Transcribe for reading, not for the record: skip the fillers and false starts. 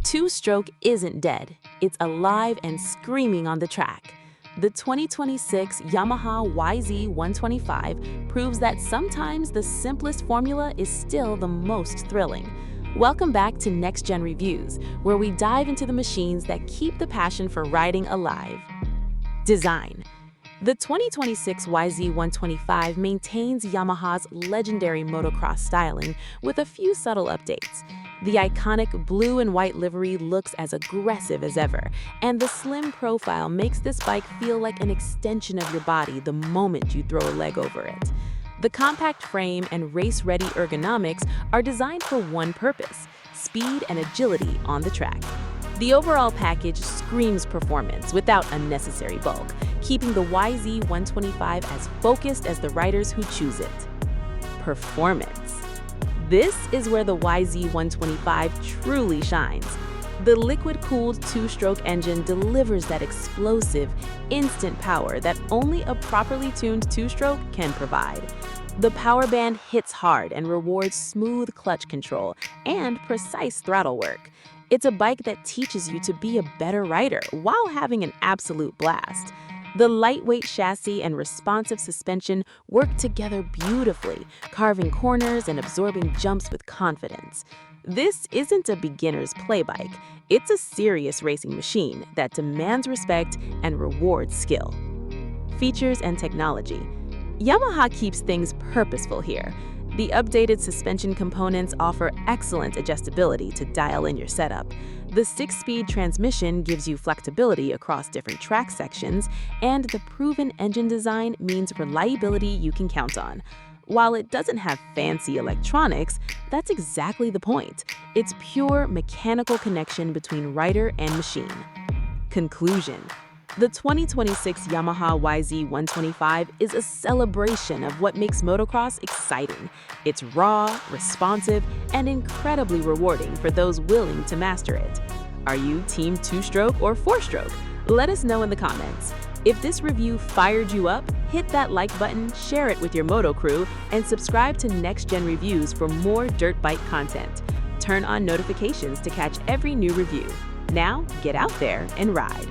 Two-stroke isn't dead. It's alive and screaming on the track. The 2026 Yamaha YZ125 proves that sometimes the simplest formula is still the most thrilling. Welcome back to Next Gen Reviews, where we dive into the machines that keep the passion for riding alive. Design. The 2026 YZ125 maintains Yamaha's legendary motocross styling with a few subtle updates. The iconic blue and white livery looks as aggressive as ever, and the slim profile makes this bike feel like an extension of your body the moment you throw a leg over it. The compact frame and race-ready ergonomics are designed for one purpose: speed and agility on the track. The overall package screams performance without unnecessary bulk, keeping the YZ125 as focused as the riders who choose it. Performance. This is where the YZ125 truly shines. The liquid-cooled two-stroke engine delivers that explosive, instant power that only a properly tuned two-stroke can provide. The power band hits hard and rewards smooth clutch control and precise throttle work. It's a bike that teaches you to be a better rider while having an absolute blast. The lightweight chassis and responsive suspension work together beautifully, carving corners and absorbing jumps with confidence. This isn't a beginner's play bike. It's a serious racing machine that demands respect and rewards skill. Features and technology. Yamaha keeps things purposeful here. The updated suspension components offer excellent adjustability to dial in your setup. The 6-speed transmission gives you flexibility across different track sections, and the proven engine design means reliability you can count on. While it doesn't have fancy electronics, that's exactly the point. It's pure mechanical connection between rider and machine. Conclusion. The 2026 Yamaha YZ125 is a celebration of what makes motocross exciting. It's raw, responsive, and incredibly rewarding for those willing to master it. Are you team two-stroke or four-stroke? Let us know in the comments. If this review fired you up, hit that like button, share it with your moto crew, and subscribe to Next Gen Reviews for more dirt bike content. Turn on notifications to catch every new review. Now, get out there and ride.